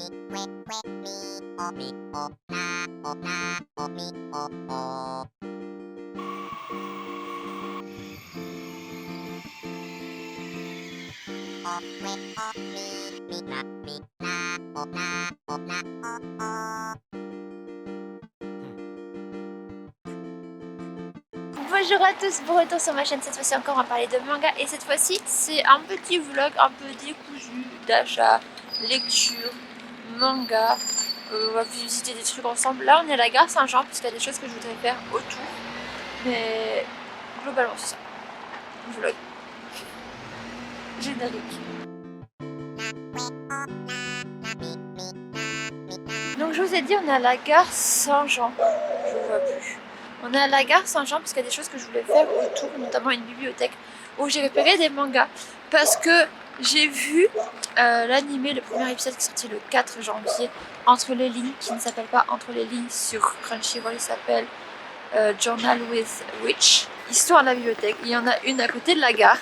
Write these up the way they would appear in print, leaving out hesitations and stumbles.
Bonjour à tous, bon retour sur ma chaîne, cette fois-ci encore on va parler de manga et cette fois-ci c'est un petit vlog un peu décousu d'achat, lecture, manga, on va visiter des trucs ensemble. Là on est à la gare Saint-Jean parce qu'il y a des choses que je voudrais faire autour, mais globalement c'est ça, vlog, générique. Donc je vous ai dit on est à la gare Saint-Jean, je vois plus. On est à la gare Saint-Jean parce qu'il y a des choses que je voulais faire autour, notamment une bibliothèque où j'ai repéré des mangas parce que j'ai vu l'animé, le premier épisode qui est sorti le 4 janvier, Entre les lignes, qui ne s'appelle pas Entre les lignes sur Crunchyroll, il s'appelle Journal with Witch, Histoire de la bibliothèque. Il y en a une à côté de la gare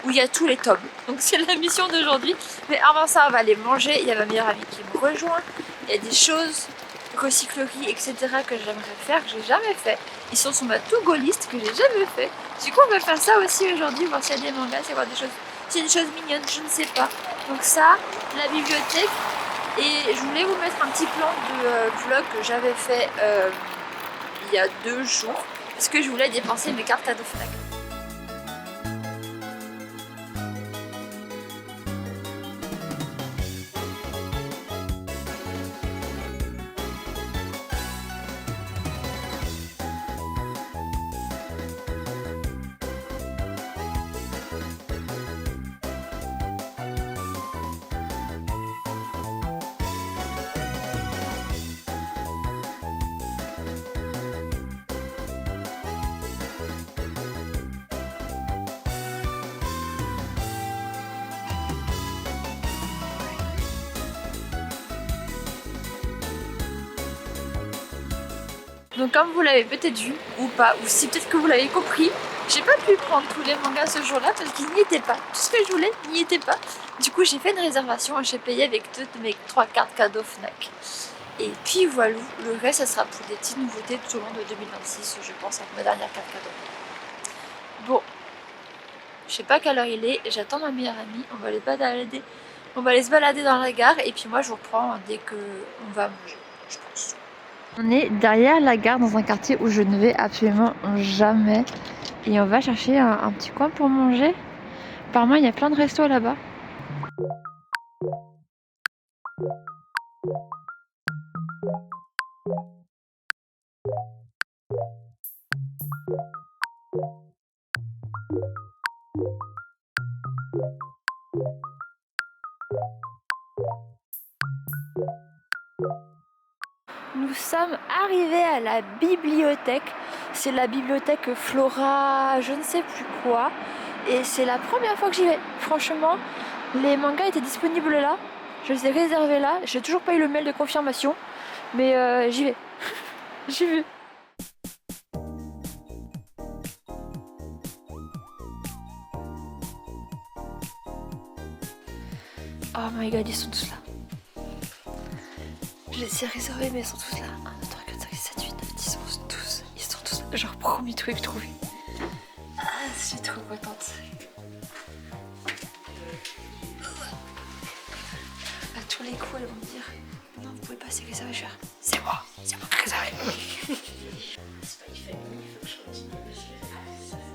où il y a tous les tomes. Donc c'est la mission d'aujourd'hui. Mais avant ça, on va aller manger. Il y a ma meilleure amie qui me rejoint. Il y a des choses, recyclerie, etc. que j'aimerais faire, que j'ai jamais fait. Ils sont sur ma to-go list que j'ai jamais fait. Du coup, on va faire ça aussi aujourd'hui, voir s'il y a des mangas, s'il y a des choses, s'il y a des choses mignonnes, je ne sais pas. Donc ça, la bibliothèque. Et je voulais vous mettre un petit plan de vlog que j'avais fait il y a 2 jours parce que je voulais dépenser mes cartes cadeaux Fnac. Donc comme vous l'avez peut-être vu ou pas, ou si peut-être que vous l'avez compris, j'ai pas pu prendre tous les mangas ce jour-là parce qu'ils n'y étaient pas. Tout ce que je voulais n'y était pas. Du coup j'ai fait une réservation et j'ai payé avec 2 de mes 3 cartes cadeaux Fnac. Et puis voilà, le reste ça sera pour des petites nouveautés tout au long de 2026, je pense, avec ma dernière carte cadeau. Bon, je sais pas quelle heure il est, j'attends ma meilleure amie, on va aller se balader dans la gare et puis moi je vous reprends dès que on va manger, je pense. On est derrière la gare dans un quartier où je ne vais absolument jamais et on va chercher un petit coin pour manger. Apparemment il y a plein de restos là-bas. Nous sommes arrivés à la bibliothèque. C'est la bibliothèque Flora, je ne sais plus quoi. Et c'est la première fois que j'y vais. Franchement, les mangas étaient disponibles là. Je les ai réservés là. J'ai toujours pas eu le mail de confirmation. Mais j'y vais. J'y vais. Oh my god, ils sont tous là. Je les ai réservés, mais ils sont tous là. 1, 2, 3, 4, 5, 6, 7, 8, 9, 10, 11, 12. Ils sont tous là. Genre, premier truc trouvé. Ah, je suis trop contente. À tous les coups, elles vont me dire non, vous pouvez pas, c'est réservé. Je vais faire c'est moi qui ai réservé.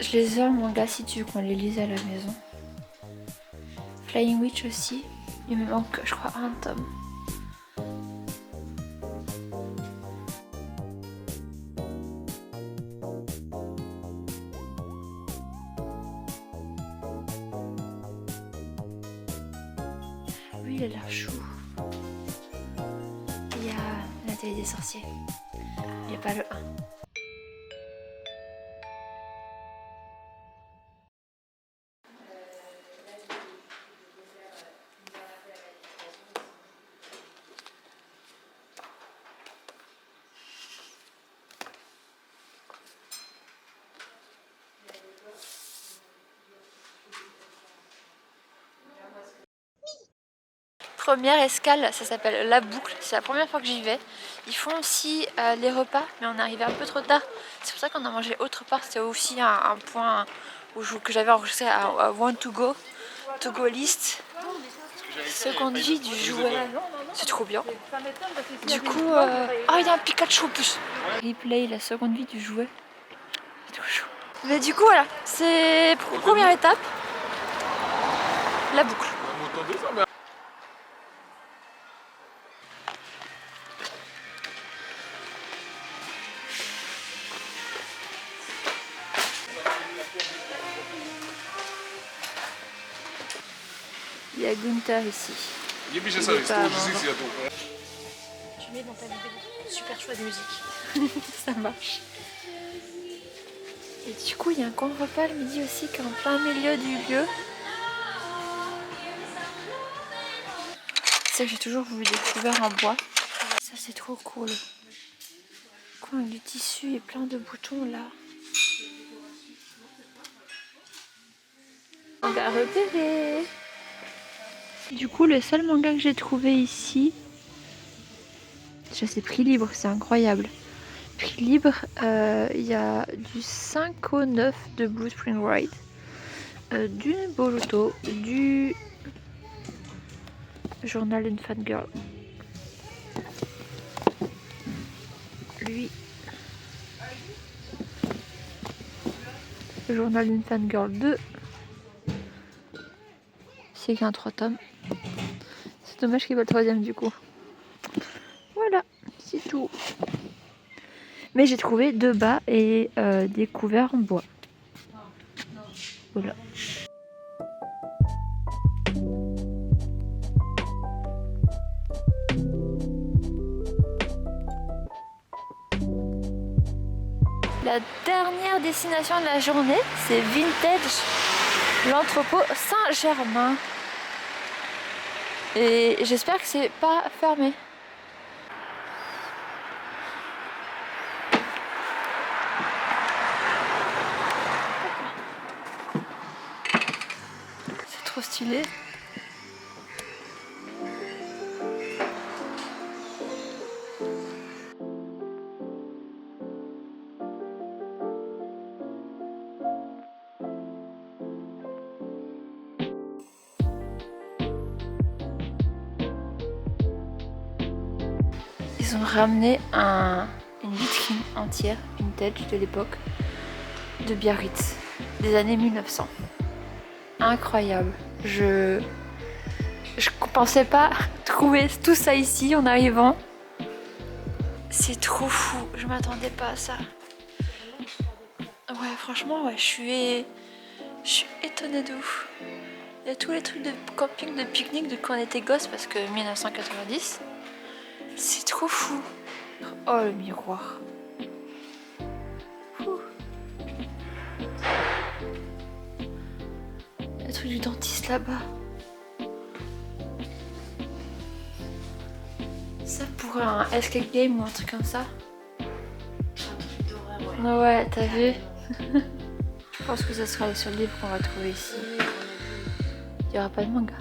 Je les ai en manga si tu veux qu'on les lise à la maison. Flying Witch aussi. Il me manque, je crois, un tome. Lui, il a l'air chou. Il y a la télé des sorciers. Il n'y a pas le 1. première escale, ça s'appelle La Boucle, c'est la première fois que j'y vais. Ils font aussi les repas, mais on est arrivé un peu trop tard. C'est pour ça qu'on a mangé autre part, c'était aussi un point que j'avais enregistré à Want to go list. Seconde vie du jouet, c'est trop bien. Du coup, oh il y a un Pikachu en plus. Replay, la seconde vie du jouet, c'est trop chaud. Mais du coup voilà, c'est première étape, La Boucle. Il y a Gunther ici. Tu mets dans ta vidéo, super choix de musique. Ça marche. Et du coup, il y a un coin repas le midi aussi qui est en plein milieu du lieu. C'est que j'ai toujours voulu des couverts en bois. Ça, c'est trop cool. Coin avec du tissu et plein de boutons là. Manga repéré. Du coup, le seul manga que j'ai trouvé ici, déjà c'est prix libre, c'est incroyable. Prix libre, il y a du 5 au 9 de Blue Spring Ride, du Boruto, du Journal d'une Fangirl. Lui, le Journal d'une Fangirl 2. C'est qu'un 3 tomes. C'est dommage qu'il n'y ait pas le troisième du coup. Voilà, c'est tout. Mais j'ai trouvé 2 bas et des couverts en bois. Voilà. La dernière destination de la journée, c'est Vintage, l'entrepôt Saint-Germain. Et j'espère que c'est pas fermé. C'est trop stylé. Ils ont ramené une vitrine entière, vintage de l'époque, de Biarritz, des années 1900. Incroyable. Je pensais pas trouver tout ça ici en arrivant. C'est trop fou, je m'attendais pas à ça. Ouais, franchement, ouais, je suis étonnée de ouf. Il y a tous les trucs de camping, de pique-nique de quand on était gosse, parce que 1990, c'est trop fou. Oh, le miroir. Ouh. Le truc du dentiste là-bas. Ça pour un escape game ou un truc comme ça. Ouais, t'as vu. Je pense que ce sera le seul livre qu'on va trouver ici. Il n'y aura pas de manga.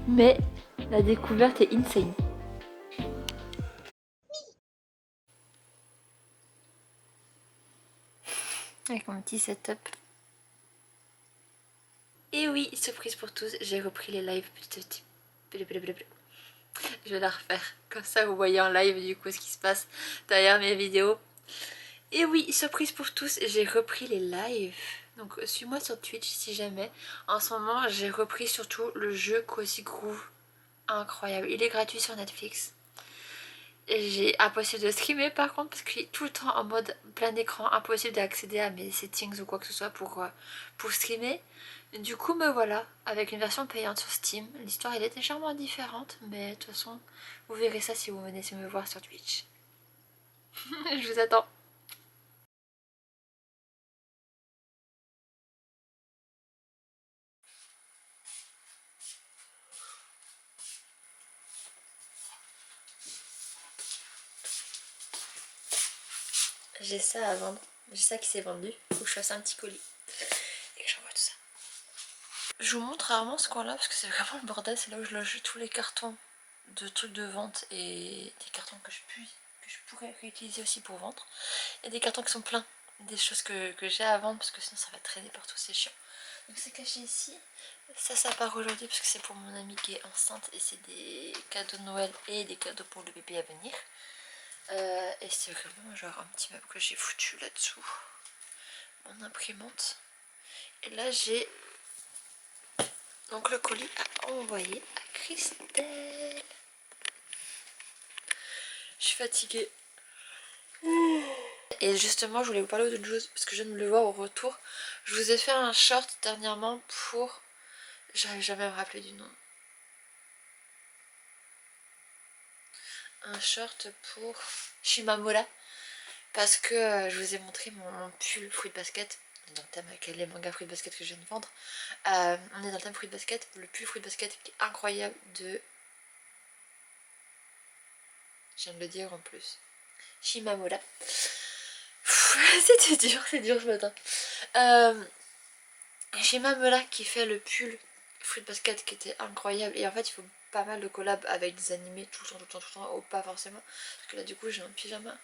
Mais la découverte est insane. Avec mon petit setup. Et oui, surprise pour tous, j'ai repris les lives petit à petit. Je vais la refaire. Comme ça, vous voyez en live du coup ce qui se passe derrière mes vidéos. Et oui, surprise pour tous, j'ai repris les lives. Donc suis-moi sur Twitch si jamais. En ce moment, j'ai repris surtout le jeu Cozy Groove. Incroyable, il est gratuit sur Netflix. J'ai impossible de streamer par contre parce qu'il est tout le temps en mode plein écran, impossible d'accéder à mes settings ou quoi que ce soit pour streamer. Du coup me voilà avec une version payante sur Steam. L'histoire elle est légèrement différente mais de toute façon vous verrez ça si vous venez me voir sur Twitch. Je vous attends. J'ai ça à vendre, j'ai ça qui s'est vendu, faut que je fasse un petit colis et que j'envoie tout ça. Je vous montre rarement ce coin là parce que c'est vraiment le bordel, c'est là où je loge tous les cartons de trucs de vente et des cartons que je pourrais réutiliser aussi pour vendre. Et des cartons qui sont pleins des choses que j'ai à vendre parce que sinon ça va traîner partout, c'est chiant. Donc c'est caché ici. Ça part aujourd'hui parce que c'est pour mon amie qui est enceinte et c'est des cadeaux de Noël et des cadeaux pour le bébé à venir. Et c'est vraiment genre un petit meuble que j'ai foutu là-dessous. Mon imprimante. Et là j'ai donc le colis à envoyer à Christelle. Je suis fatiguée. Et justement, je voulais vous parler d'une chose parce que je viens de le voir au retour. Je vous ai fait un short dernièrement pour... J'arrive jamais à me rappeler du nom. Un short pour Shimamura. Parce que je vous ai montré mon pull fruit basket. On est dans le thème avec les mangas fruit basket que je viens de vendre. On est dans le thème fruit basket. Le pull fruit basket qui est incroyable de... Je viens de le dire en plus. Shimamura. C'était dur, c'est dur ce matin. Shimamura qui fait le pull fruit basket qui était incroyable. Et en fait il faut pas mal de collabs avec des animés tout le temps, ou pas forcément. Parce que là du coup j'ai un pyjama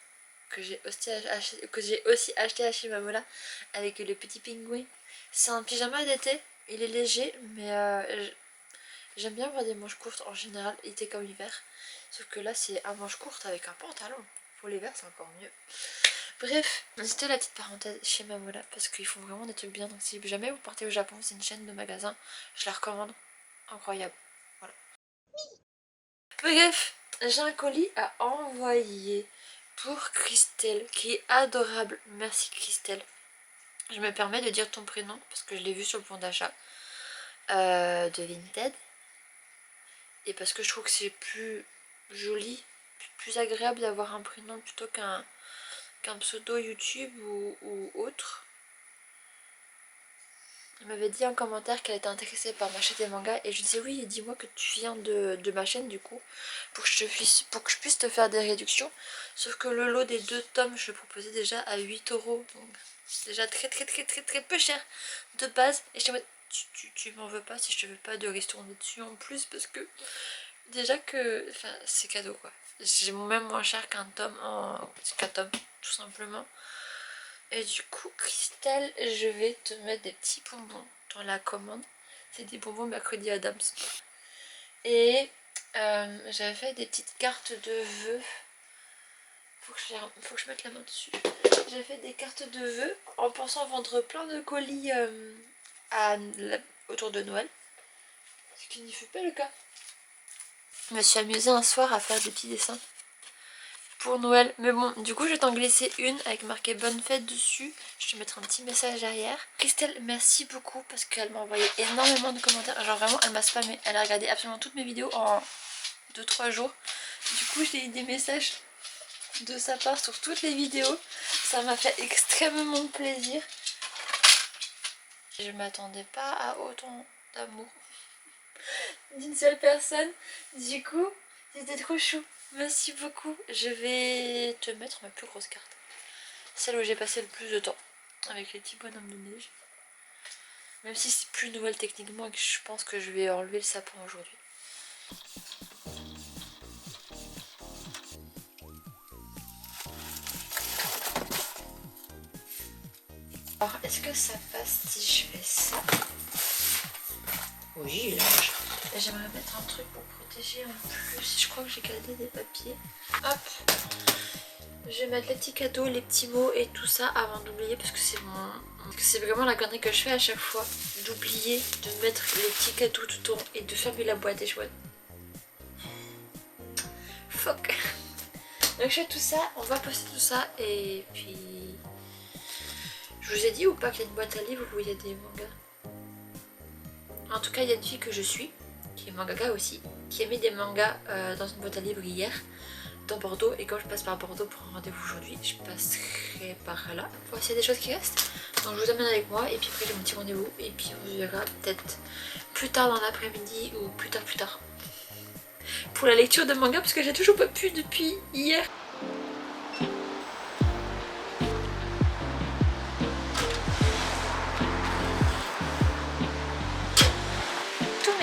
que j'ai aussi acheté à Shimamura avec le petit pingouin. C'est un pyjama d'été, il est léger mais j'aime bien avoir des manches courtes en général, été comme hiver. Sauf que là c'est un manche courte avec un pantalon. Pour l'hiver c'est encore mieux. Bref, c'était la petite parenthèse chez Shimamura parce qu'ils font vraiment des trucs bien. Donc si jamais vous partez au Japon, c'est une chaîne de magasins, je la recommande. Incroyable. Voilà. Bref, j'ai un colis à envoyer pour Christelle qui est adorable. Merci Christelle. Je me permets de dire ton prénom parce que je l'ai vu sur le point d'achat de Vinted. Et parce que je trouve que c'est plus joli, plus agréable d'avoir un prénom plutôt qu'un pseudo YouTube ou autre. Elle m'avait dit en commentaire qu'elle était intéressée par m'acheter des mangas et je disais oui, dis-moi que tu viens de ma chaîne du coup pour que je puisse te faire des réductions. Sauf que le lot des 2 tomes je le proposais déjà à 8 €, donc c'est déjà très peu cher de base. Et je t'ai tu m'en veux pas si je te veux pas de ristourner dessus en plus parce que déjà que enfin c'est cadeau quoi. J'ai même moins cher qu'un tome qu'un tome tout simplement. Et du coup, Christelle, je vais te mettre des petits bonbons dans la commande. C'est des bonbons Mercredi Adams. Et j'avais fait des petites cartes de vœux. Faut que je mette la main dessus. J'avais fait des cartes de vœux en pensant vendre plein de colis autour de Noël. Ce qui n'y fut pas le cas. Je me suis amusée un soir à faire des petits dessins pour Noël. Mais bon, du coup je vais t'en glisser une avec marqué bonne fête dessus. Je te mettrai un petit message derrière. Christelle, merci beaucoup parce qu'elle m'a envoyé énormément de commentaires. Genre vraiment elle m'a spammé. Elle a regardé absolument toutes mes vidéos en 2-3 jours. Du coup j'ai eu des messages de sa part sur toutes les vidéos. Ça m'a fait extrêmement plaisir. Je m'attendais pas à autant d'amour d'une seule personne. Du coup c'était trop chou. Merci beaucoup. Je vais te mettre ma plus grosse carte. Celle où j'ai passé le plus de temps. Avec les petits bonhommes de neige. Même si c'est plus Noël techniquement et que je pense que je vais enlever le sapin aujourd'hui. Alors est-ce que ça passe si je fais ça? Oui, là. J'aimerais mettre un truc pour protéger en plus. Je crois que j'ai gardé des papiers. Hop. Je vais mettre les petits cadeaux, les petits mots et tout ça avant d'oublier parce que c'est vraiment la connerie que je fais à chaque fois. D'oublier de mettre les petits cadeaux tout au long et de fermer la boîte et je vois... Fuck. Donc je fais tout ça, on va poster tout ça et puis... Je vous ai dit ou pas qu'il y a une boîte à livres où il y a des mangas? En tout cas il y a une fille que je suis, qui est mangaka aussi, qui a mis des mangas dans une boîte à livres hier dans Bordeaux, et quand je passe par Bordeaux pour un rendez-vous aujourd'hui, je passerai par là. Voir s'il y a des choses qui restent. Donc je vous amène avec moi et puis après j'ai mon petit rendez-vous et puis on se verra peut-être plus tard dans l'après-midi ou plus tard pour la lecture de manga parce que j'ai toujours pas pu depuis hier.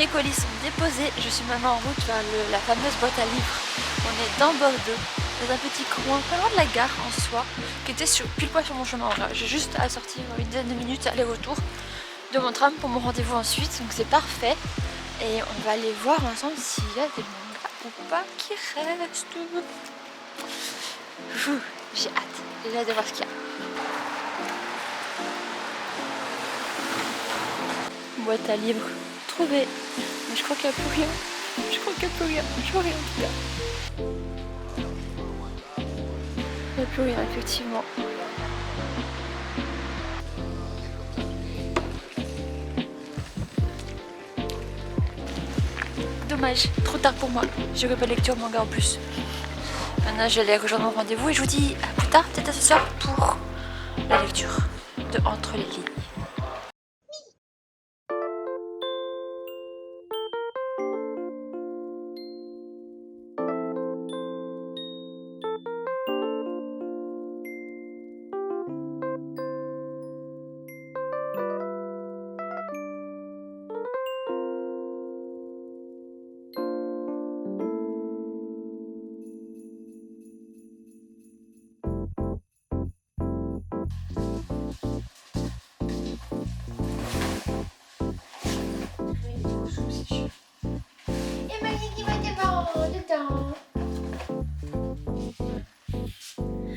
mes colis sont déposés. Je suis maintenant en route vers la fameuse boîte à livres. On est dans Bordeaux, dans un petit coin, pas loin de la gare en soi, qui était pile poil sur mon chemin. J'ai juste à sortir une dizaine de minutes aller-retour de mon tram pour mon rendez-vous ensuite, donc c'est parfait. Et on va aller voir ensemble s'il y a des mangas ou pas qui restent. J'ai hâte, de voir ce qu'il y a. Boîte à livres trouvée. Mais je crois qu'il n'y a plus rien. Je crois qu'il n'y a plus rien. Je vois rien en tout cas. Il n'y a plus rien effectivement. Dommage, trop tard pour moi. J'aurais pas lecture manga en plus. Maintenant je vais aller rejoindre mon rendez-vous et je vous dis à plus tard, peut-être à ce soir pour la lecture de Entre les lignes.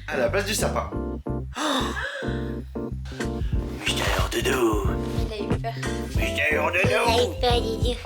À la place du sapin. Mystère doudou. Il a eu peur. Mystère doudou.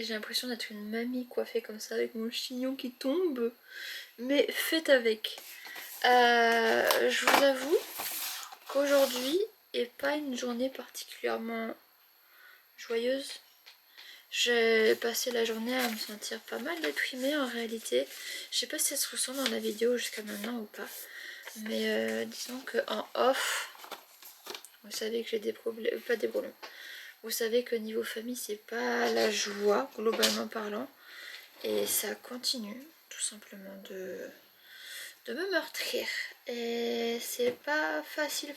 J'ai l'impression d'être une mamie coiffée comme ça avec mon chignon qui tombe, mais faites avec. Je vous avoue qu'aujourd'hui est pas une journée particulièrement joyeuse. J'ai passé la journée à me sentir pas mal déprimée en réalité. Je sais pas si ça se ressent dans la vidéo jusqu'à maintenant ou pas, mais disons que en off, vous savez que j'ai des problèmes, pas des problèmes. Vous savez que niveau famille c'est pas la joie globalement parlant et ça continue tout simplement de me meurtrir et c'est pas facile.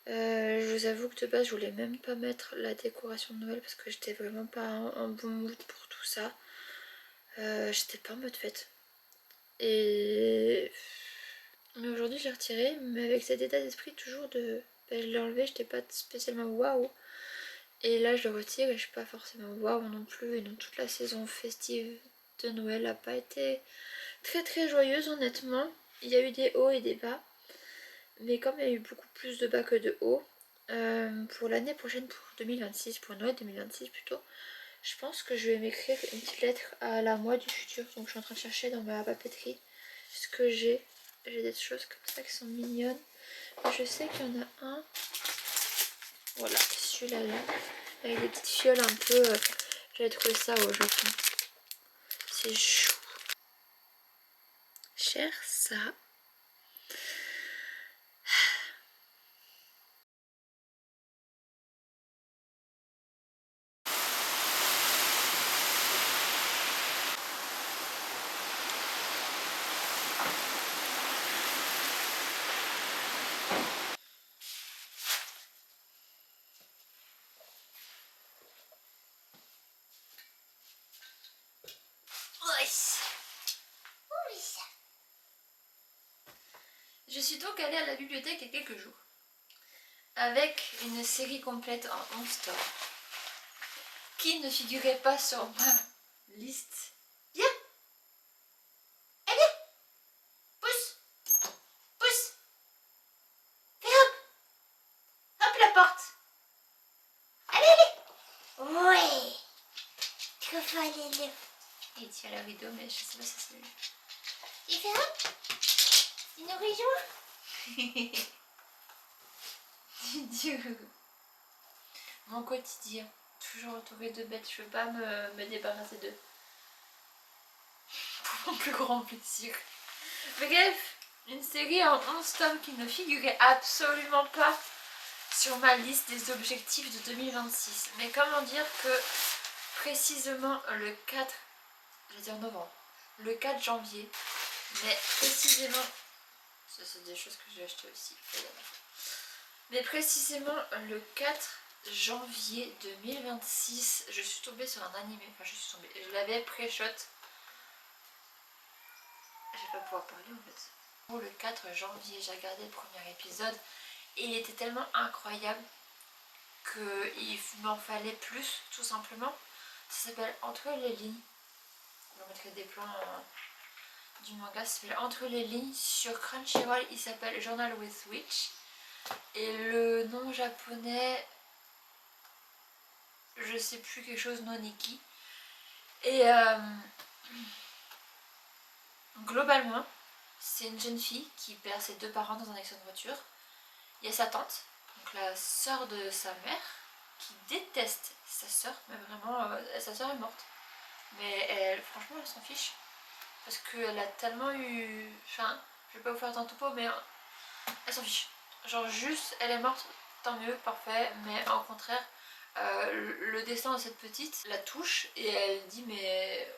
Je vous avoue que de base je voulais même pas mettre la décoration de Noël parce que j'étais vraiment pas en bon mood pour tout ça. J'étais pas en mode fête et mais aujourd'hui j'ai retiré, mais avec cet état d'esprit toujours de je l'ai enlevé, j'étais pas spécialement waouh. Et là je le retire et je suis pas forcément waouh non plus. Et donc toute la saison festive de Noël a pas été très joyeuse honnêtement. Il y a eu des hauts et des bas. Mais comme il y a eu beaucoup plus de bas que de hauts, pour l'année prochaine, pour 2026, pour Noël 2026 plutôt, je pense que je vais m'écrire une petite lettre à la moi du futur. Donc je suis en train de chercher dans ma papeterie ce que j'ai. J'ai des choses comme ça qui sont mignonnes. Je sais qu'il y en a un. Voilà, celui-là là. Avec des petites fioles un peu. J'avais trouvé ça au Japon. C'est chou. Cher ça. Je suis donc allée à la bibliothèque il y a quelques jours avec une série complète en 11 tomes qui ne figurait pas sur ma liste. Viens, allez, pousse, fais hop la porte. Allez. Ouais, trop fort les deux. Il tient le rideau mais je sais pas si c'est lui. Il fait hop. Il nous rejoint. Dieu. mon quotidien. Toujours entourée de bêtes, je veux pas me débarrasser d'eux. Pour mon plus grand plaisir. Bref, une série en 11 tomes qui ne figurait absolument pas sur ma liste des objectifs de 2026. Mais comment dire que précisément le 4, j'allais dire novembre, le 4 janvier, mais précisément, ça c'est des choses que j'ai achetées aussi, mais précisément le 4 janvier 2026, je suis tombée sur un animé, je l'avais pré-shot, je vais pas pouvoir parler en fait. Pour le 4 janvier, j'ai regardé le premier épisode et il était tellement incroyable qu'il m'en fallait plus, tout simplement. Ça s'appelle Entre les lignes. Je vous mettrai des plans du manga. Ça s'appelle Entre les lignes. Sur Crunchyroll, il s'appelle Journal with Witch. Et le nom japonais, je sais plus, quelque chose Noniki. Et globalement, c'est une jeune fille qui perd ses deux parents dans un accident de voiture. Il y a sa tante, donc la sœur de sa mère, qui déteste sa sœur, mais vraiment, sa sœur est morte. Mais elle, franchement, elle s'en fiche. Parce qu'elle a tellement eu... Enfin, je vais pas vous faire tant topo, mais elle s'en fiche. Genre juste, elle est morte, tant mieux, parfait. Mais au contraire, le destin de cette petite la touche et elle dit mais...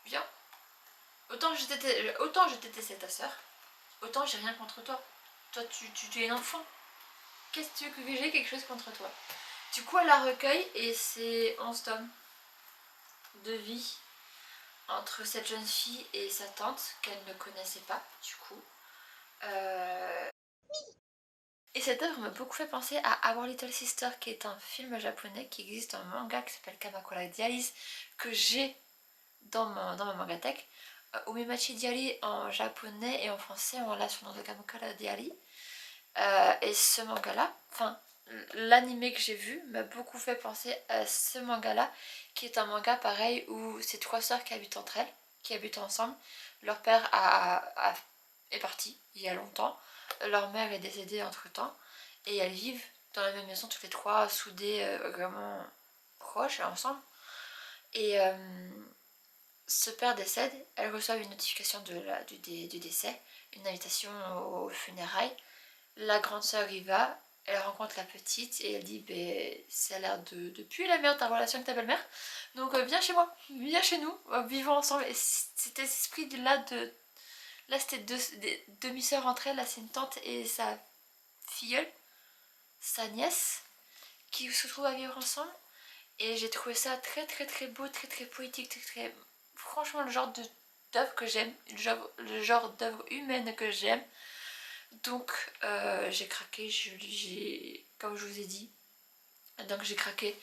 Viens. Autant je détestais ta sœur, autant j'ai rien contre toi. Toi, tu es un enfant. Qu'est-ce que tu veux que j'ai quelque chose contre toi? Du coup, elle la recueille et c'est 11 tomes de vie entre cette jeune fille et sa tante qu'elle ne connaissait pas, du coup. Et cette œuvre m'a beaucoup fait penser à Our Little Sister, qui est un film japonais qui existe en manga qui s'appelle Kamakura Diaries, que j'ai dans ma mangatech. Umimachi Diary en japonais et en français, on l'a sur le nom de Kamakura Diary. Et ce manga-là, enfin, l'animé que j'ai vu m'a beaucoup fait penser à ce manga-là, qui est un manga pareil où c'est trois sœurs qui habitent entre elles, qui habitent ensemble. Leur père est parti il y a longtemps, leur mère est décédée entre-temps, et elles vivent dans la même maison toutes les trois, soudées, vraiment proches et ensemble. Et ce père décède, elles reçoivent une notification du décès, une invitation aux funérailles. La grande sœur y va, elle rencontre la petite et elle dit ça a l'air de puer la merde ta relation avec ta belle-mère, donc viens chez moi, viens chez nous, vivons ensemble. Et cet esprit là c'était des demi-sœurs entre elles, là c'est une tante et sa filleule, sa nièce, qui se trouvent à vivre ensemble. Et j'ai trouvé ça très très très beau, très très poétique, très franchement le genre d'œuvre que j'aime, le genre d'œuvre humaine que j'aime. Donc j'ai craqué, comme je vous ai dit, donc j'ai craqué.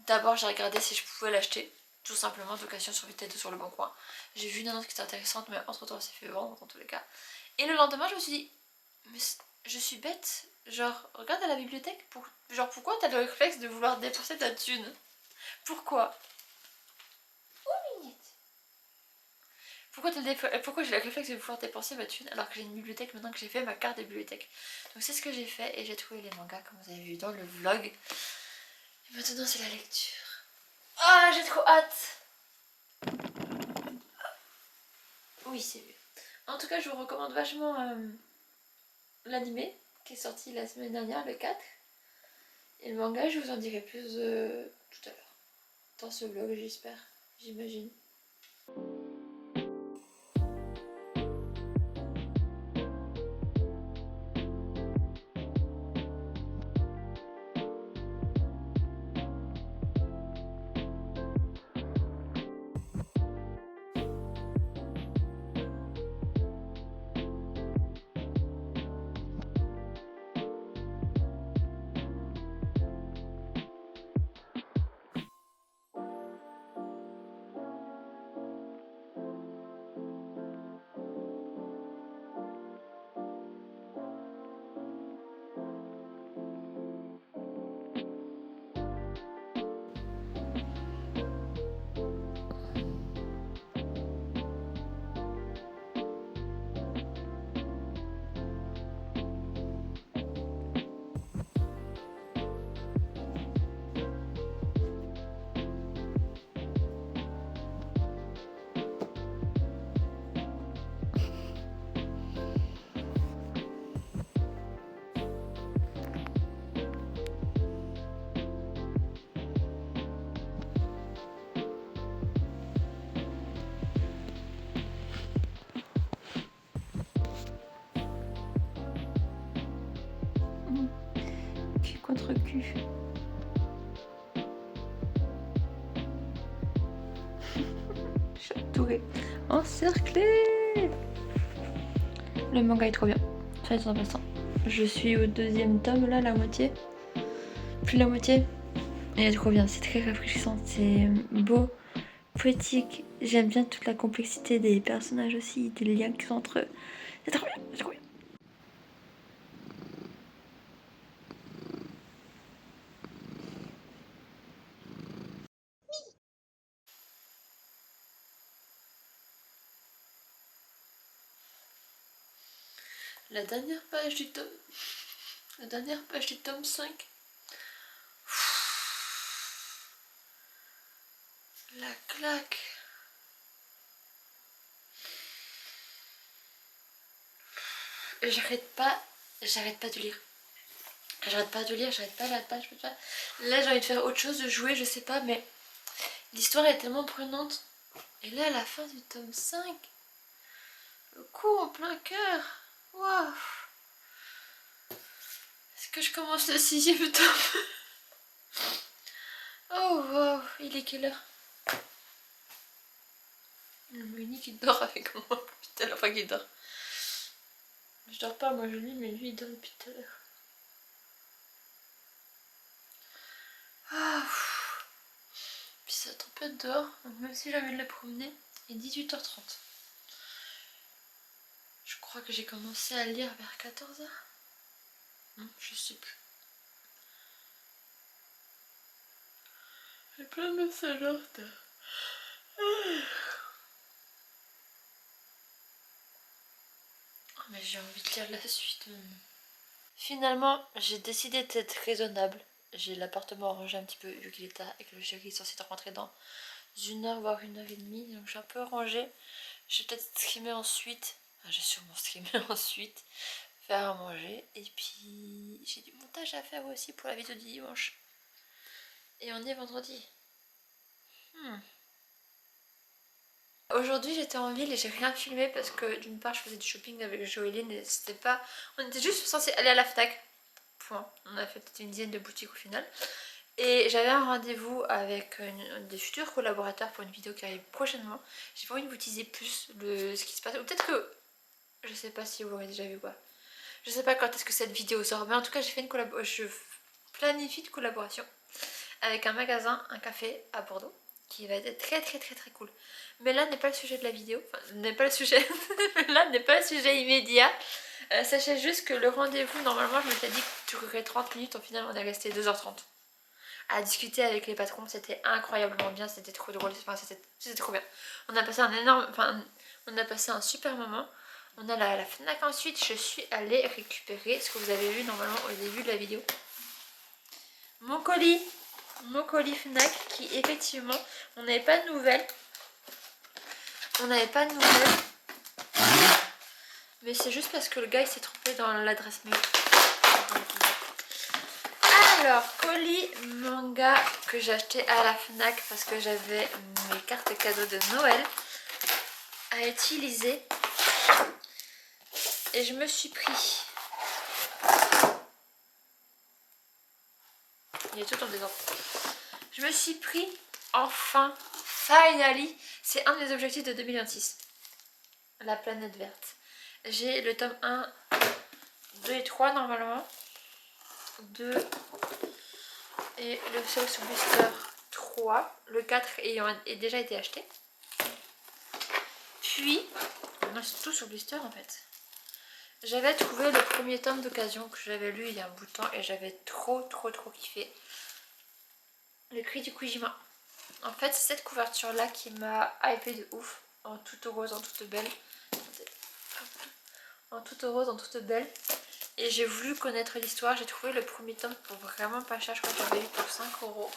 D'abord j'ai regardé si je pouvais l'acheter, tout simplement d'occasion sur Vinted ou sur le Bon Coin. J'ai vu une annonce qui était intéressante, mais entre temps elle s'est fait vendre dans tous les cas. Et le lendemain je me suis dit, mais je suis bête, genre regarde à la bibliothèque, genre pourquoi t'as le réflexe de vouloir dépenser ta thune? Pourquoi? Oh mignette. Pourquoi j'ai le réflexe de vouloir dépenser ma thune alors que j'ai une bibliothèque maintenant que j'ai fait ma carte de bibliothèque? Donc c'est ce que j'ai fait et j'ai trouvé les mangas comme vous avez vu dans le vlog. Et maintenant c'est la lecture. Ah, j'ai trop hâte. Oui, c'est mieux. En tout cas, je vous recommande vachement l'animé qui est sorti la semaine dernière, le 4. Et le manga, je vous en dirai plus tout à l'heure. Dans ce vlog, j'espère, j'imagine. contre cul. Je suis entourée, encerclée. Le manga est trop bien, ça est intéressant. Je suis au 2e tome là, la moitié. Plus la moitié. Il est trop bien, c'est très rafraîchissant, c'est beau, poétique. J'aime bien toute la complexité des personnages aussi, des liens qu'ils ont entre eux. C'est trop bien, c'est trop bien. La dernière page du tome. La dernière page du tome 5. La claque. J'arrête pas de lire. J'arrête pas de lire, j'arrête pas, je peux pas. Là j'ai envie de faire autre chose, de jouer, je sais pas, mais l'histoire est tellement prenante. Et là à la fin du tome 5, le coup en plein cœur. Waouh. Est-ce que je commence le 6e tome? Oh waouh, il est quelle heure? Le Muni qui dort avec moi, putain, enfin qui dort. Je dors pas, moi je lis, mais lui il dort depuis tout à l'heure. Ah, puis ça tempête dehors, donc même si j'ai envie de le promener, il est 18h30. Je crois que j'ai commencé à lire vers 14h. Je sais plus. J'ai plein de messages en retard. Oh, mais j'ai envie de lire la suite. Finalement, j'ai décidé d'être raisonnable. J'ai l'appartement rangé un petit peu vu qu'il est tard et que le chéri est censé rentrer dans 1h voire 1h30. Donc j'ai un peu rangé. Je vais peut-être streamer ensuite. Enfin, j'ai sûrement streamer ensuite. Faire à manger. Et puis j'ai du montage à faire aussi pour la vidéo du dimanche. Et on est vendredi. Aujourd'hui j'étais en ville et j'ai rien filmé parce que d'une part je faisais du shopping avec Joéline et c'était pas... On était juste censé aller à la FNAC. Point. On a fait peut-être une dizaine de boutiques au final. Et j'avais un rendez-vous avec des futurs collaborateurs pour une vidéo qui arrive prochainement. J'ai pas envie de vous teaser plus ce qui se passe. Ou peut-être que... Je sais pas si vous l'aurez déjà vu ou pas. Je sais pas quand est-ce que cette vidéo sort. Mais en tout cas j'ai fait une collaboration. Je planifie une collaboration avec un magasin, un café à Bordeaux, qui va être très cool. Mais là n'est pas le sujet de la vidéo, enfin n'est pas le sujet, là n'est pas le sujet immédiat. Sachez juste que le rendez-vous, normalement je m'étais dit que durerait 30 minutes, au final on est resté 2h30 à discuter avec les patrons, c'était incroyablement bien, c'était trop drôle, enfin c'était trop bien. On a passé on a passé un super moment. On a la FNAC ensuite, je suis allée récupérer ce que vous avez vu normalement au début de la vidéo. Mon colis FNAC qui effectivement, on n'avait pas de nouvelles. Mais c'est juste parce que le gars il s'est trompé dans l'adresse mail. Alors, colis manga que j'ai acheté à la FNAC parce que j'avais mes cartes cadeaux de Noël à utiliser. Et je me suis pris... Il est tout en désordre. Je me suis pris enfin, finally, c'est un de mes objectifs de 2026. La planète verte. J'ai le tome 1, 2 et 3 normalement. 2 et le Soul sous Blister 3. Le 4 ayant déjà été acheté. Puis, non, c'est tout sur Blister en fait. J'avais trouvé le premier tome d'occasion que j'avais lu il y a un bout de temps et j'avais trop kiffé. Le cri du Kujima. En fait, c'est cette couverture là qui m'a hypé de ouf. En toute rose, en toute belle. En toute rose, en toute belle. Et j'ai voulu connaître l'histoire. J'ai trouvé le premier tome pour vraiment pas cher. Je crois que j'avais eu pour 5 €.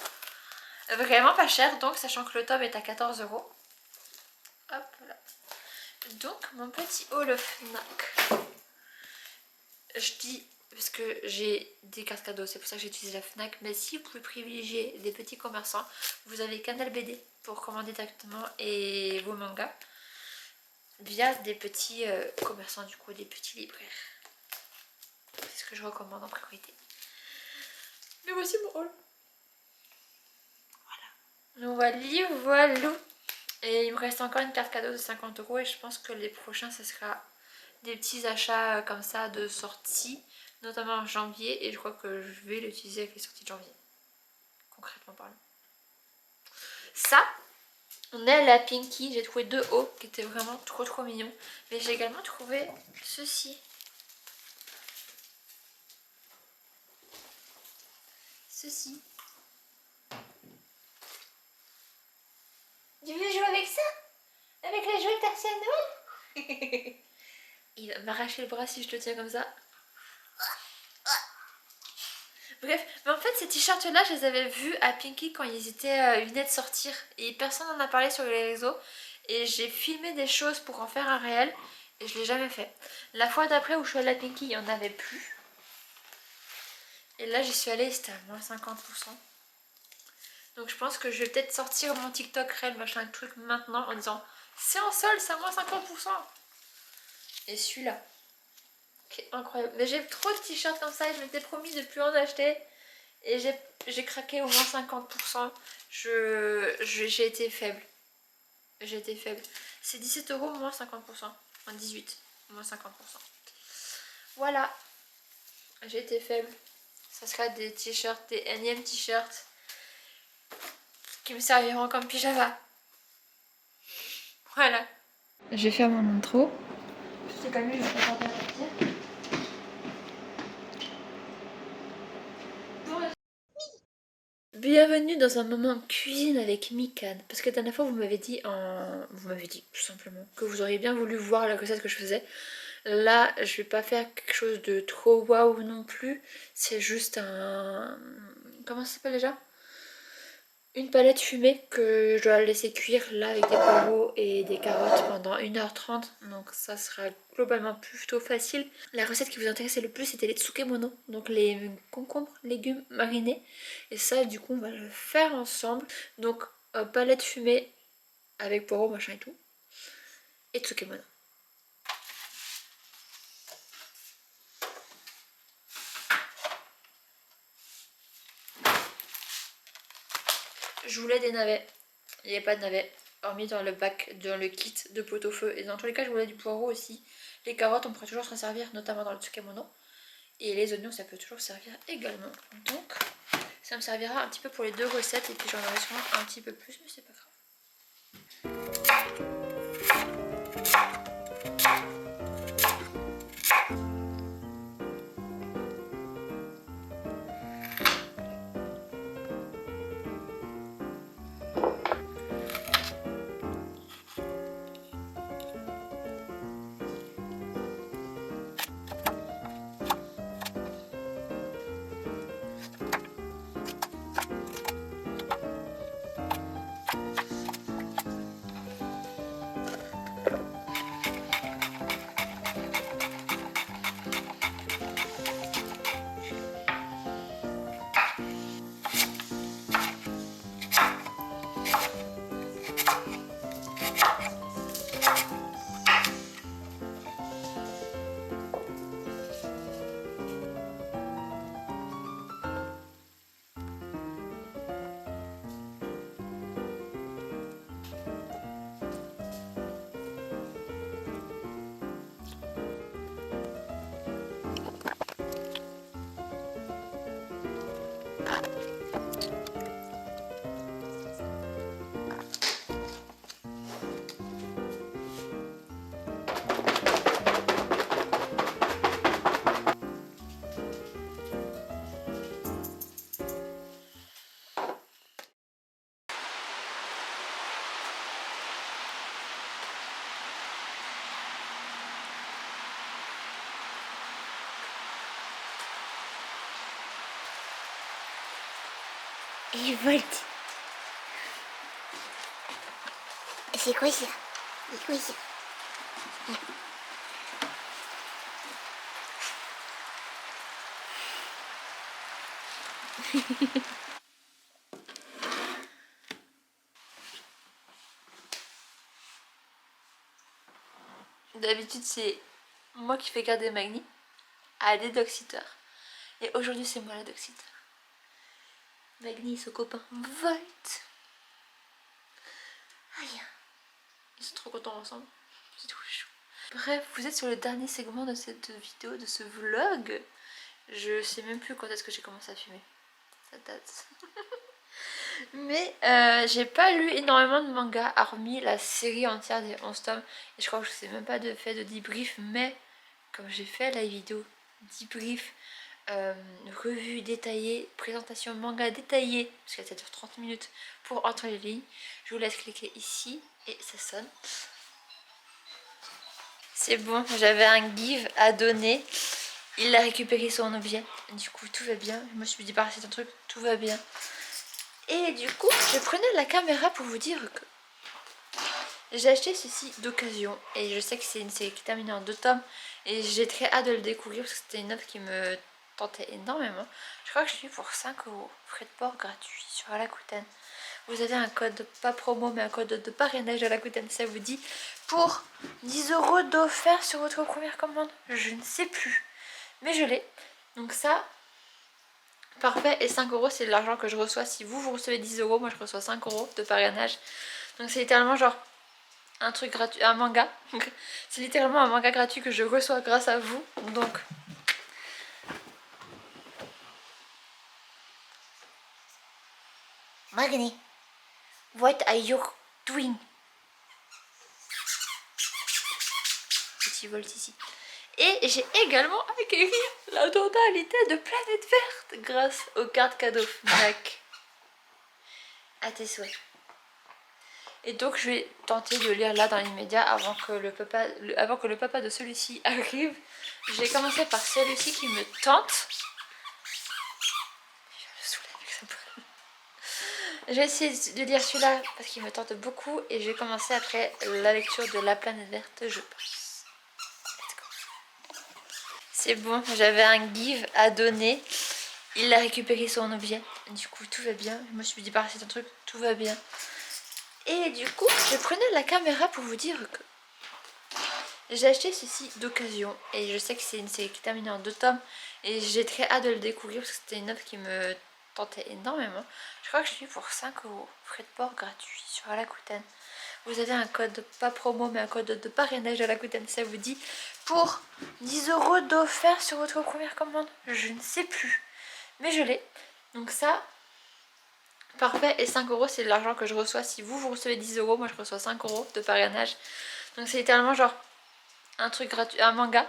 Vraiment pas cher, donc sachant que le tome est à 14 €. Hop là. Donc mon petit haul FNAC. Je dis parce que j'ai des cartes cadeaux, c'est pour ça que j'ai utilisé la FNAC. Mais si vous pouvez privilégier des petits commerçants, vous avez Canal BD pour commander directement et vos mangas via des petits commerçants, du coup des petits libraires. C'est ce que je recommande en priorité. Mais voici mon haul. Voilà. Voilà. Et il me reste encore une carte cadeau de 50 € et je pense que les prochains ce sera des petits achats comme ça de sortie, notamment en janvier, et je crois que je vais l'utiliser avec les sorties de janvier, concrètement parlant. Ça, on est à la Pinky, j'ai trouvé 2 hauts qui étaient vraiment trop mignons, mais j'ai également trouvé ceci. Ceci. Tu veux jouer avec ça? Avec les jouets que t'as reçus à Noël? Il va m'arracher le bras si je te tiens comme ça. Bref, mais en fait ces t-shirts là je les avais vus à Pinky quand ils venaient de sortir et personne n'en a parlé sur les réseaux et j'ai filmé des choses pour en faire un réel et je l'ai jamais fait. La fois d'après où je suis allée à Pinky il n'y en avait plus et là j'y suis allée et c'était à moins 50%. Donc je pense que je vais peut-être sortir mon TikTok réel machin truc maintenant en disant c'est en solde, c'est à moins 50%. Et celui-là qui est incroyable. Mais j'ai trop de t-shirts comme ça et je m'étais promis de plus en acheter. Et j'ai craqué au moins 50%. J'ai été faible. J'ai été faible. C'est 17 € moins 50%. Enfin 18, moins 50%. Voilà. J'ai été faible. Ça sera des t-shirts, des énièmes t-shirts qui me serviront comme pyjama. Voilà. Je vais faire mon intro. Je sais quand même, je vais pas tarder à partir. Bienvenue dans un moment cuisine avec Mikan. Parce que la dernière fois vous m'avez dit tout simplement que vous auriez bien voulu voir la recette que je faisais. Là je vais pas faire quelque chose de trop waouh non plus. C'est juste un... Comment ça s'appelle déjà? Une palette fumée que je dois laisser cuire là avec des poireaux et des carottes pendant 1h30. Donc ça sera globalement plutôt facile. La recette qui vous intéressait le plus c'était les tsukemono, donc les concombres, légumes marinés. Et ça du coup on va le faire ensemble. Donc palette fumée avec poireaux machin et tout. Et tsukemono. Je voulais des navets. Il n'y avait pas de navets. Hormis dans le bac, dans le kit de pot-au-feu. Et dans tous les cas, je voulais du poireau aussi. Les carottes, on pourrait toujours s'en servir, notamment dans le tsukemono. Et les oignons, ça peut toujours servir également. Donc, ça me servira un petit peu pour les deux recettes. Et puis j'en aurai sûrement un petit peu plus, mais c'est pas grave. Et Volt. C'est quoi ça? C'est quoi ça? D'habitude, c'est moi qui fais garder Magni à des dog-sitters. Et aujourd'hui, c'est moi la dog-sitter. Magni et son copain Volt. Ils sont trop contents ensemble. C'est trop chou. Bref, vous êtes sur le dernier segment de cette vidéo, de ce vlog. Je sais même plus quand est-ce que j'ai commencé à filmer. Ça date. Mais j'ai pas lu énormément de mangas, hormis la série entière des 11 tomes. Et je crois que je sais même pas de fait de debrief, mais comme j'ai fait la vidéo debrief, revue détaillée, présentation manga détaillée, parce que ça dure 30 minutes pour entre les lignes, je vous laisse cliquer ici et ça sonne. C'est bon, j'avais un give à donner. Il a récupéré son objet. Du coup, tout va bien. Je me suis débarrassée d'un truc, tout va bien. Et du coup, je prenais la caméra pour vous dire que j'ai acheté ceci d'occasion. Et je sais que c'est une série qui est terminée en 2 tomes. Et j'ai très hâte de le découvrir parce que c'était une œuvre qui me tentait énormément. Je crois que je l'ai eu pour 5 €. Frais de port gratuit sur Rakuten. Vous avez un code, pas promo, mais un code de parrainage de Rakuten, ça vous dit, pour 10 € d'offert sur votre première commande. Je ne sais plus, mais je l'ai. Donc ça, parfait. Et 5 € c'est l'argent que je reçois. Si vous recevez 10 €, moi je reçois 5 € de parrainage. Donc c'est littéralement genre un truc gratuit, un manga. C'est littéralement un manga gratuit que je reçois grâce à vous. Donc Magni, what are you doing? petit Volt ici. Et j'ai également acquéri la totalité de Planète Verte grâce aux cartes cadeaux Fnac. À tes souhaits. Et donc je vais tenter de lire là dans l'immédiat avant que le papa de celui-ci arrive. J'ai commencé par celui-ci qui me tente. Je vais le saouler avec sa poêle. Je vais essayer de lire celui-là parce qu'il me tente beaucoup. Et je vais commencer après la lecture de La Planète Verte, je pense. Let's go. C'est bon, j'avais un give à donner. Il a récupéré son objet. Du coup, tout va bien. Je me suis débarrassée d'un truc, tout va bien. Et du coup, je prenais la caméra pour vous dire que j'ai acheté ceci d'occasion. Et je sais que c'est une série qui est terminée en 2 tomes. Et j'ai très hâte de le découvrir parce que c'était une œuvre qui me tentait énormément. Je crois que je l'ai eu pour 5 €. Frais de port gratuit sur Rakuten. Vous avez un code, pas promo, mais un code de parrainage de Rakuten, ça vous dit, pour 10 € d'offert sur votre première commande. Je ne sais plus, mais je l'ai. Donc ça, parfait. Et 5 € c'est l'argent que je reçois. Si vous recevez 10 €, moi je reçois 5 € de parrainage. Donc c'est littéralement genre un truc gratuit, un manga.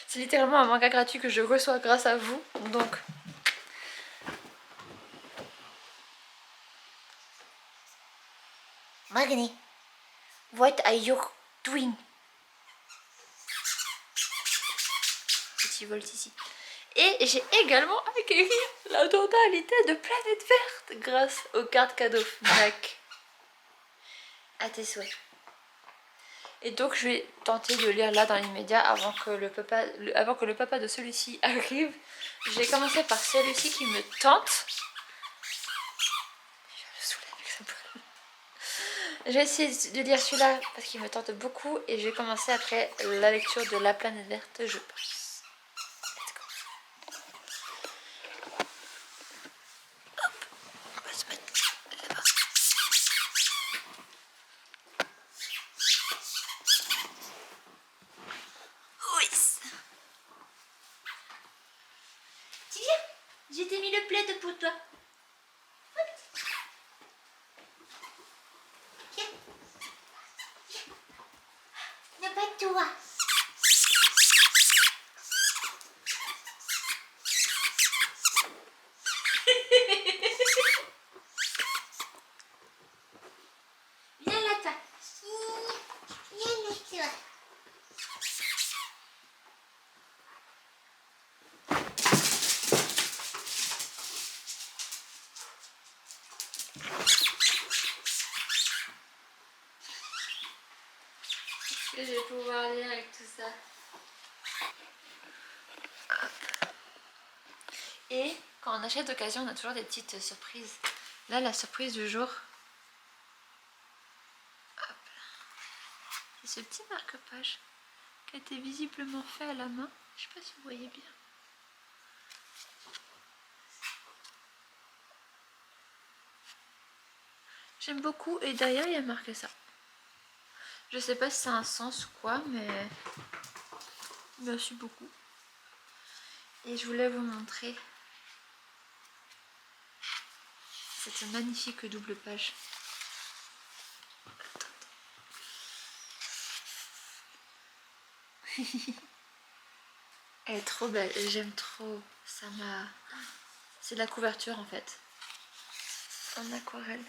C'est littéralement un manga gratuit que je reçois grâce à vous. Donc Magni, what are you doing? petit Volt ici. Et j'ai également acquéri la totalité de Planète Verte grâce aux cartes cadeaux Fnac. À tes souhaits. Et donc je vais tenter de lire là dans l'immédiat avant que le papa de celui-ci arrive. J'ai commencé par celui-ci qui me tente. Je vais le saouler avec sa poêle. Je vais essayer de lire celui-là parce qu'il me tente beaucoup. Et je vais commencer après la lecture de La Planète Verte, je pense. Let's go. Hop, on va se mettre là-bas. Oui. Tu viens? Je t'ai mis le plaid pour toi. Viens. Viens. N'a pas de toi. Viens là, toi. Viens là, toi. Est-ce que je vais pouvoir lire avec tout ça? Et quand on achète d'occasion, on a toujours des petites surprises. Là, la surprise du jour, hop là. C'est ce petit marque-page qui a été visiblement fait à la main. Je sais pas si vous voyez bien. J'aime beaucoup et d'ailleurs il y a marqué ça. Je sais pas si ça a un sens ou quoi, mais merci beaucoup. Et je voulais vous montrer cette magnifique double page. Elle est trop belle, j'aime trop. Ça m'a... C'est de la couverture en fait. En aquarelle.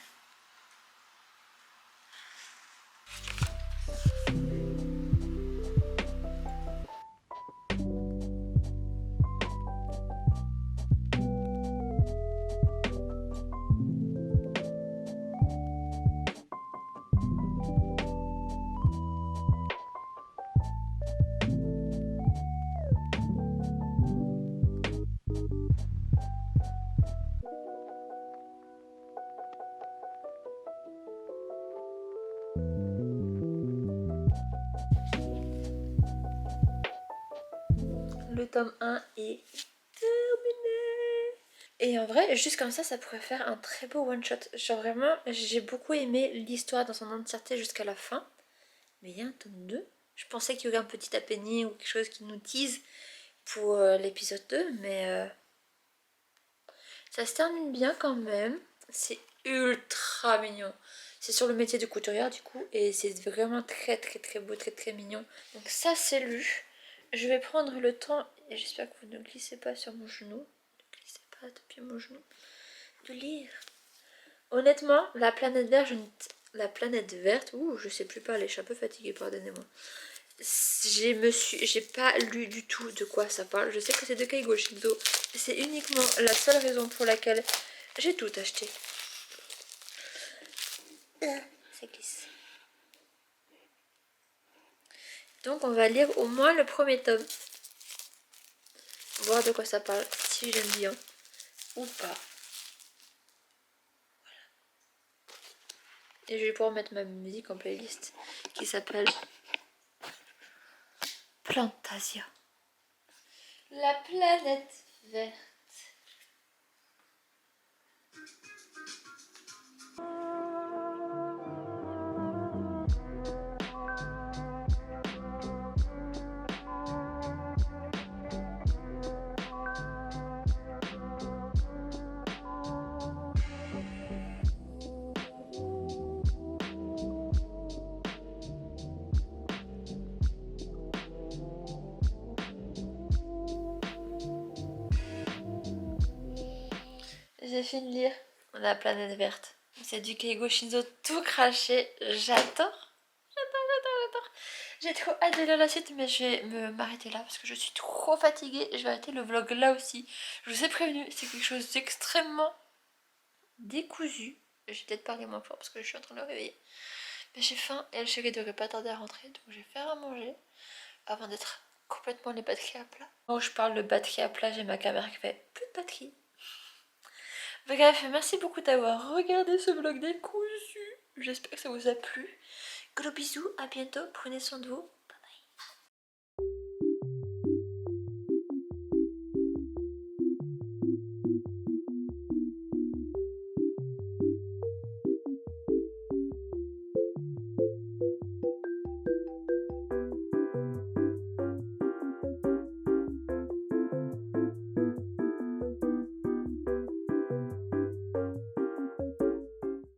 Le tome 1 est terminé. Et en vrai, juste comme ça pourrait faire un très beau one shot. Genre vraiment, j'ai beaucoup aimé l'histoire dans son entièreté jusqu'à la fin. Mais il y a un tome 2. Je pensais qu'il y aurait un petit happening ou quelque chose qui nous tease pour l'épisode 2. Mais ça se termine bien quand même. C'est ultra mignon. C'est sur le métier de couturière du coup. Et c'est vraiment très beau, très mignon. Donc ça c'est lu. Je vais prendre le temps, et j'espère que vous ne glissez pas sur mon genou. Ne glissez pas depuis mon genou. De lire. Honnêtement, la planète verte, ouh, je sais plus parler, je suis un peu fatiguée, pardonnez-moi. J'ai pas lu du tout de quoi ça parle. Je sais que c'est de Keigo Shindo. C'est uniquement la seule raison pour laquelle j'ai tout acheté. Ça glisse. Donc on va lire au moins le premier tome. Voir de quoi ça parle, si j'aime bien ou pas. Et je vais pouvoir mettre ma musique en playlist qui s'appelle Plantasia. La planète verte. J'ai fini de lire La planète verte. C'est du Keigo Shindo tout craché. J'adore. J'ai trop hâte de lire la suite, mais je vais m'arrêter là parce que je suis trop fatiguée. Je vais arrêter le vlog là aussi. Je vous ai prévenu, c'est quelque chose d'extrêmement décousu. Je vais peut-être parler moins fort parce que je suis en train de le réveiller. Mais j'ai faim et le chéri devrait pas tarder à rentrer, donc je vais faire à manger avant d'être complètement les batteries à plat. Quand je parle de batterie à plat, j'ai ma caméra qui fait plus de batterie. Bref, merci beaucoup d'avoir regardé ce vlog décousu. J'espère que ça vous a plu. Gros bisous, à bientôt, prenez soin de vous.